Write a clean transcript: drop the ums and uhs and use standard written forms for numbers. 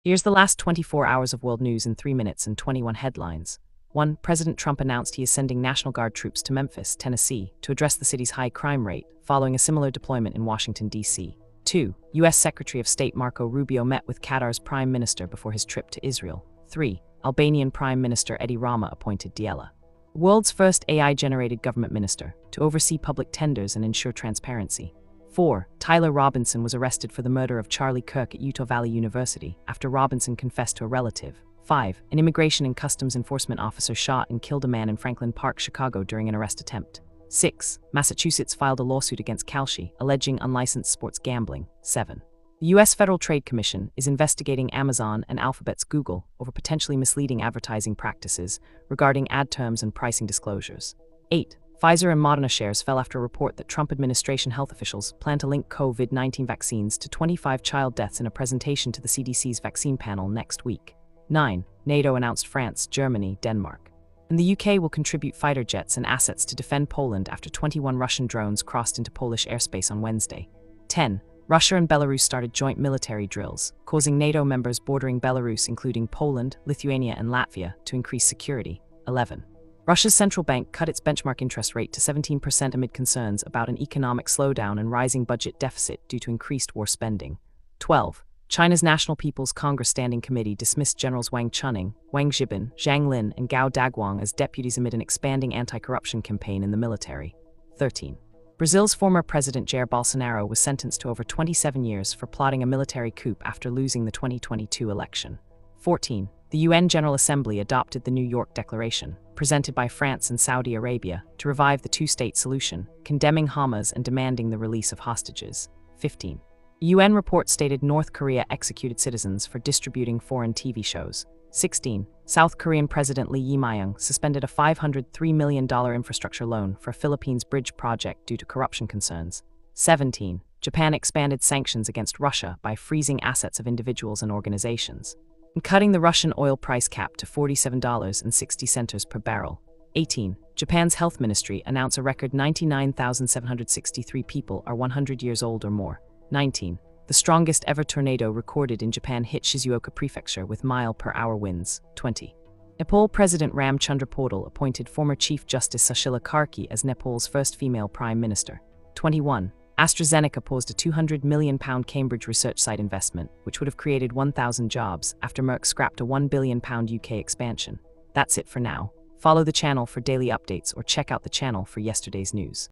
Here's the last 24 hours of world news in 3 minutes and 21 headlines. 1. President Trump announced he is sending National Guard troops to Memphis, Tennessee, to address the city's high crime rate, following a similar deployment in Washington, D.C. 2. U.S. Secretary of State Marco Rubio met with Qatar's Prime Minister before his trip to Israel. 3. Albanian Prime Minister Edi Rama appointed Diela, the world's first AI-generated government minister, to oversee public tenders and ensure transparency. 4. Tyler Robinson was arrested for the murder of Charlie Kirk at Utah Valley University after Robinson confessed to a relative. 5. An immigration and customs enforcement officer shot and killed a man in Franklin Park, Chicago during an arrest attempt. 6. Massachusetts filed a lawsuit against Kalshi, alleging unlicensed sports gambling. 7. The U.S. Federal Trade Commission is investigating Amazon and Alphabet's Google over potentially misleading advertising practices regarding ad terms and pricing disclosures. 8. Pfizer and Moderna shares fell after a report that Trump administration health officials plan to link COVID-19 vaccines to 25 child deaths in a presentation to the CDC's vaccine panel next week. 9. NATO announced France, Germany, Denmark, and the UK will contribute fighter jets and assets to defend Poland after 21 Russian drones crossed into Polish airspace on Wednesday. 10. Russia and Belarus started joint military drills, causing NATO members bordering Belarus, including Poland, Lithuania, and Latvia, to increase security. 11. Russia's central bank cut its benchmark interest rate to 17% amid concerns about an economic slowdown and rising budget deficit due to increased war spending. 12. China's National People's Congress Standing Committee dismissed Generals Wang Chuning, Wang Zhibin, Zhang Lin, and Gao Daguang as deputies amid an expanding anti-corruption campaign in the military. 13. Brazil's former president Jair Bolsonaro was sentenced to over 27 years for plotting a military coup after losing the 2022 election. 14. The UN General Assembly adopted the New York Declaration, presented by France and Saudi Arabia, to revive the two-state solution, condemning Hamas and demanding the release of hostages. 15. A UN report stated North Korea executed citizens for distributing foreign TV shows. 16. South Korean President Lee Jae-myung suspended a $503 million infrastructure loan for Philippines' bridge project due to corruption concerns. 17. Japan expanded sanctions against Russia by freezing assets of individuals and organizations, and cutting the Russian oil price cap to $47.60 per barrel. 18. Japan's health ministry announced a record 99,763 people are 100 years old or more. 19. The strongest ever tornado recorded in Japan hit Shizuoka Prefecture with mile-per-hour winds. 20. Nepal President Ramchandra Paudel appointed former Chief Justice Sushila Karki as Nepal's first female Prime Minister. 21. AstraZeneca paused a £200 million Cambridge research site investment, which would have created 1,000 jobs after Merck scrapped a £1 billion UK expansion. That's it for now. Follow the channel for daily updates or check out the channel for yesterday's news.